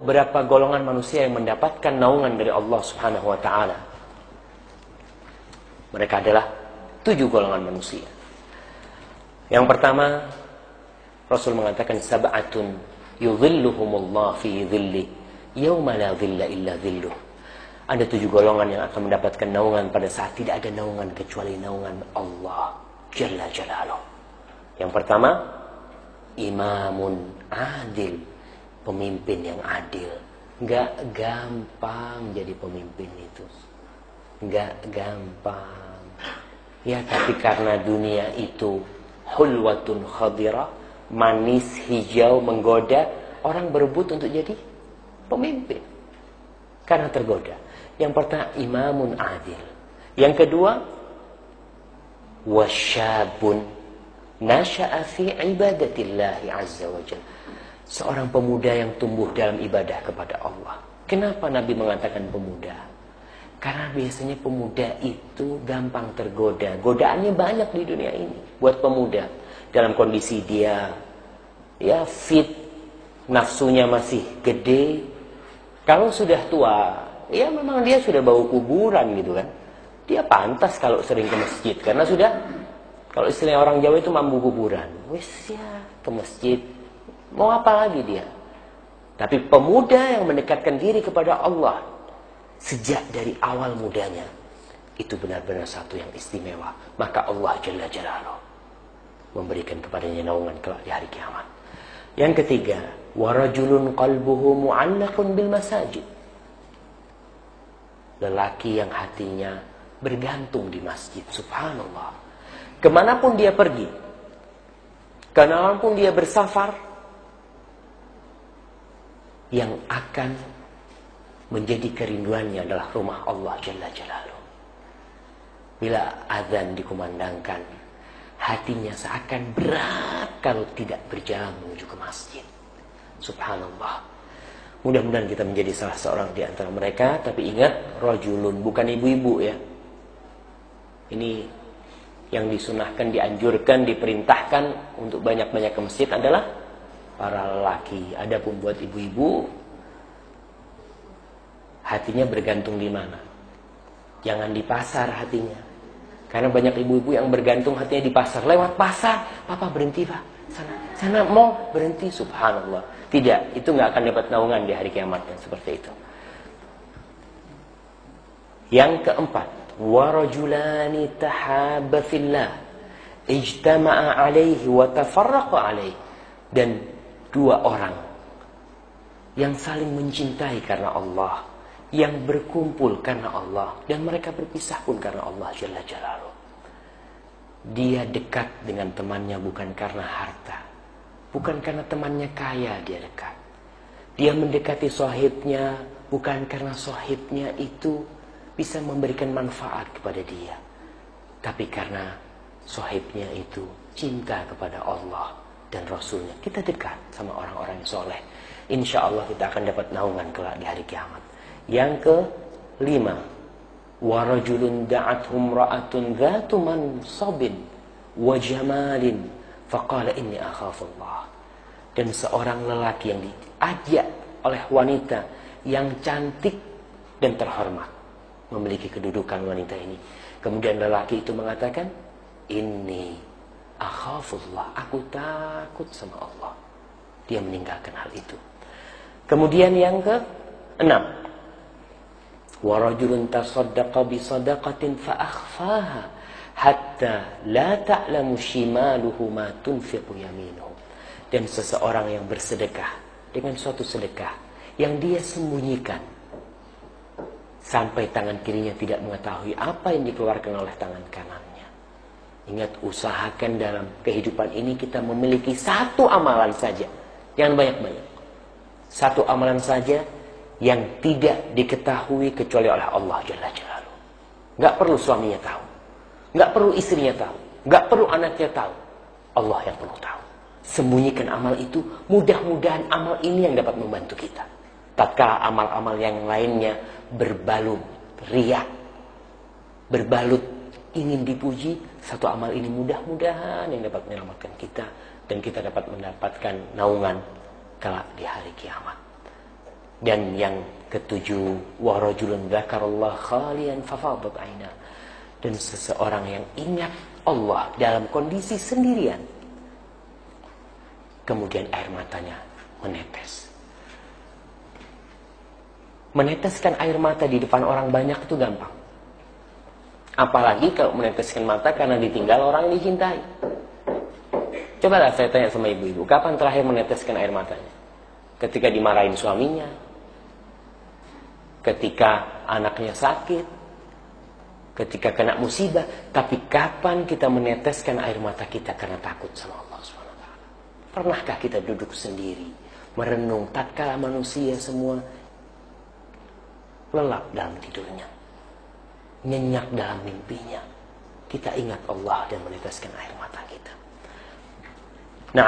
Berapa golongan manusia yang mendapatkan naungan dari Allah Subhanahu wa ta'ala? Mereka adalah 7 golongan manusia. Yang pertama, Rasul mengatakan sab'atun yudhilluhumullah fi dhilli yauma la dhilla illa dhilluh. Ada 7 golongan yang akan mendapatkan naungan pada saat tidak ada naungan kecuali naungan Allah Jalla Jalaluh. Yang pertama, imamun adil, pemimpin yang adil. Nggak gampang jadi pemimpin itu, nggak gampang ya. Tapi karena dunia itu hulwatun khadira, manis hijau menggoda, orang berebut untuk jadi pemimpin karena tergoda. Yang pertama, imamun adil. Yang kedua, wasyabun nasha'a fi ibadatillahi azza wa jalla, seorang pemuda yang tumbuh dalam ibadah kepada Allah. Kenapa Nabi mengatakan pemuda? Karena biasanya pemuda itu gampang tergoda. Godaannya banyak di dunia ini buat pemuda. Dalam kondisi dia ya fit, nafsunya masih gede. Kalau sudah tua, ya memang dia sudah bau kuburan gitu kan. Dia pantas kalau sering ke masjid karena sudah, kalau istilah orang Jawa itu mambu kuburan. Wis ya ke masjid. Mau apa lagi dia? Tapi pemuda yang mendekatkan diri kepada Allah sejak dari awal mudanya, itu benar-benar satu yang istimewa. Maka Allah Jalla Jalaluh memberikan kepadanya naungan kelak di hari kiamat. Yang ketiga, warajulun qalbuhu mu'allaqun bil masajid, lelaki yang hatinya bergantung di masjid. Subhanallah. Kemanapun dia pergi, kemanapun dia bersafar, yang akan menjadi kerinduannya adalah rumah Allah Jalla Jalaluh. Bila azan dikumandangkan, hatinya seakan berat kalau tidak berjalan menuju ke masjid. Subhanallah. Mudah-mudahan kita menjadi salah seorang di antara mereka. Tapi ingat, rajulun, bukan ibu-ibu ya. Ini yang disunahkan, dianjurkan, diperintahkan untuk banyak-banyak ke masjid adalah para lelaki. Adapun buat ibu-ibu, hatinya bergantung di mana? Jangan di pasar hatinya. Karena banyak ibu-ibu yang bergantung hatinya di pasar. Lewat pasar, papa berhenti pak, sana mau berhenti. Subhanallah. Tidak, itu nggak akan dapat naungan di hari kiamat yang seperti itu. Yang keempat, warajulani tahabba fillah ijtama'a alaihi wa tafarraqa alaihi, dan 2 orang yang saling mencintai karena Allah, yang berkumpul karena Allah, dan mereka berpisah pun karena Allah Jalla Jalaluh. Dia dekat dengan temannya bukan karena harta, bukan karena temannya kaya dia dekat. Dia mendekati sahibnya bukan karena sahibnya itu bisa memberikan manfaat kepada dia, tapi karena sahibnya itu cinta kepada Allah dan Rasulnya. Kita dekat sama orang-orang yang soleh, insya Allah kita akan dapat naungan kelak di hari kiamat. Yang kelima, warajulun da'athum ra'atun dhatu mansabin wa jamalin faqala inni akhafullah, dan seorang lelaki yang diajak oleh wanita yang cantik dan terhormat, memiliki kedudukan wanita ini. Kemudian lelaki itu mengatakan, inni akhafullah, aku takut sama Allah. Dia meninggalkan hal itu. Kemudian yang ke-6, warajulun tasaddaqa bisadaqatin fa akhfaha hatta la ta'lamu shimaluhu ma tunfiqu yaminuhu, dan seseorang yang bersedekah dengan suatu sedekah yang dia sembunyikan sampai tangan kirinya tidak mengetahui apa yang dikeluarkan oleh tangan kanannya. Ingat, usahakan dalam kehidupan ini kita memiliki satu amalan saja, jangan banyak-banyak. Satu amalan saja yang tidak diketahui kecuali oleh Allah Jalla Jalaluh. Gak perlu suaminya tahu, gak perlu istrinya tahu, gak perlu anaknya tahu. Allah yang perlu tahu. Sembunyikan amal itu, mudah-mudahan amal ini yang dapat membantu kita. Tatkala amal-amal yang lainnya berbalut riya, berbalut ingin dipuji, satu amal ini mudah-mudahan yang dapat menyelamatkan kita, dan kita dapat mendapatkan naungan kelak di hari kiamat. Dan yang ketujuh, wa rajulun dzakarallah khalian fafadat aina. Dan seseorang yang ingat Allah dalam kondisi sendirian, kemudian air matanya menetes. Meneteskan air mata di depan orang banyak itu gampang. Apalagi kalau meneteskan mata karena ditinggal orang yang dicintai. Cobalah saya tanya sama ibu-ibu, kapan terakhir meneteskan air matanya? Ketika dimarahin suaminya, ketika anaknya sakit, ketika kena musibah. Tapi kapan kita meneteskan air mata kita karena takut sama Allah SWT? Pernahkah kita duduk sendiri, merenung tatkala manusia semua lelap dalam tidurnya, nyenyak dalam mimpinya, kita ingat Allah dan meneteskan air mata kita?